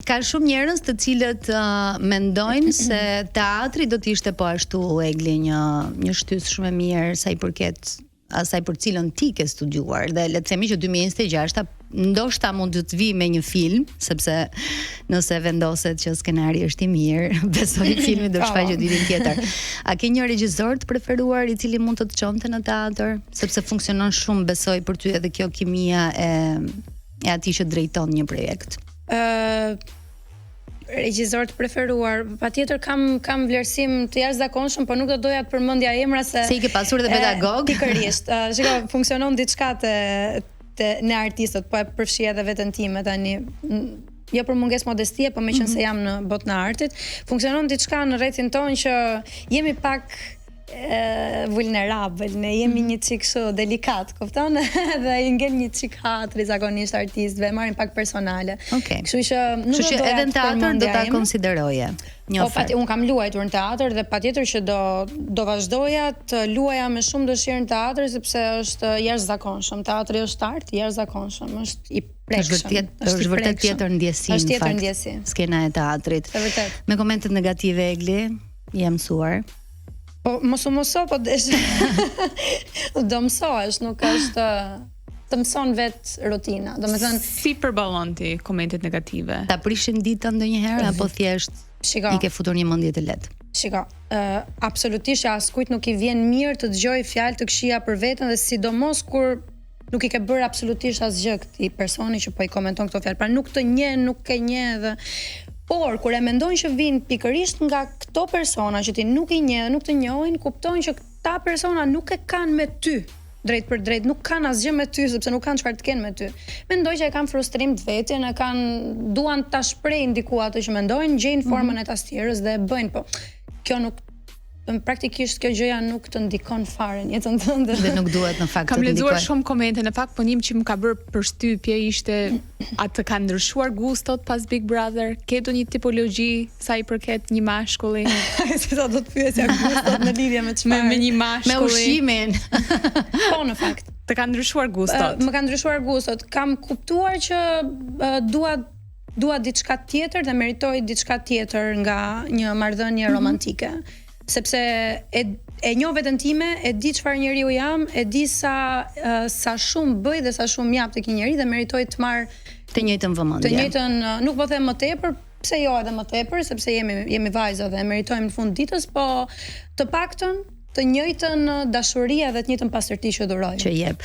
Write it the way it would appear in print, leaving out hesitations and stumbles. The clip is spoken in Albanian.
Ka shumë njerëz të cilët mendojnë se teatri do të ishte po ashtu Egli një shtys shumë e mirë sa i përket asaj për cilën ti ke studiuar dhe le të themi që 2026 ndoshta mund të vi me një film, sepse nëse vendoset që skenari është i mirë, besoj filmi do shfaqet ditën tjetër. A ke një regjisor të preferuar i cili mund të të çonte në teatr, sepse funksionon shumë besoj për ty edhe kjo kimia e atij që drejton një projekt? Regjisor të preferuar, patjetër kam vlerësim të jashtëzakonshëm, por nuk do doja të përmendja emra se i ke pasur dhe pedagog. Pikërisht. Shikoj, funksionon diçka në artistët, po e përfshi edhe veten time tani. Jo për mungesë modestie, po meqense jam në botën e artit, funksionon diçka në rrethin tonë që jemi pak vulnerabël, ne jemi një çik kështu delikat, kupton? Dhe i ngel një çik hatri zakonisht artistëve, marrin pak personale. Okej. Kështu që nuk do edhe në teatr do ta konsideroje. Un kam luajtur në teatr dhe patjetër që do vazhdoja të luaja me shumë dëshirë në teatr sepse është jashtëzakonshëm. Teatri është art i jashtëzakonshëm, është i prekshëm. Është vërtet tjetër ndjesi. Është tjetër ndjesi. Skena e teatrit. Është vërtet. Me komentet negative Egli, jam mësuar. Po moso, po desh. Do mësohesh, nuk është të mëson vet rutina. Domethënë si përballon ti komentet negative? Ta prishin ditën ndonjëherë apo thjesht i ke futur një mendje të lehtë? Shiko, absolutisht askujt nuk i vjen mirë të dëgjojë fjalë të këqija për veten dhe sidomos kur nuk i ke bërë absolutisht asgjë këtij personi që po i komenton këto fjalë. Pra nuk të njeh, nuk ke njeh dhe por kur e mendojnë që vijnë pikërisht nga këto persona që ti nuk i njeh, nuk të njohin, kuptojnë që këta persona nuk e kanë me ty drejt për drejt, nuk kanë asgjë me ty sepse nuk kanë çfarë të kenë me ty. Mendoj që e kanë frustrim të vetin, duan ta shprehin diku atë që mendojnë, gjejnë formën e tastierës dhe e bëjnë, po kjo nuk praktikisht kjo gjëja nuk të ndikon fare në jetën tënde. Dhe nuk duhet në fakt të Kam ndikoj. lexuar shumë komente, në fakt punim që më ka bërë përshtypje ishte atë ka ndryshuar gustot pas Big Brother, ke do një tipologji sa i përket një mashkulli? Se sa do të pyesja gustot në lidhje me çfarë? Me një mashkulli. Me ushqimin. Po në fakt. Të kanë ndryshuar gustot. Më kanë ndryshuar gustot. Kam kuptuar që dua diçka tjetër dhe meritoj diçka tjetër nga një marrëdhënie romantike. Sepse e njoh veten time, e di çfarë njeriu jam, e di sa shumë bëj dhe sa shumë jap tek një njeri dhe meritoj të marr të njëjtën vëmendje. Të njëjtën, nuk po them më tepër, pse jo edhe më tepër, sepse jemi vajza dhe meritojmë në fund ditës, po të paktën të njëjtën dashuri dhe të njëjtën pastërti që duroj. Që jep.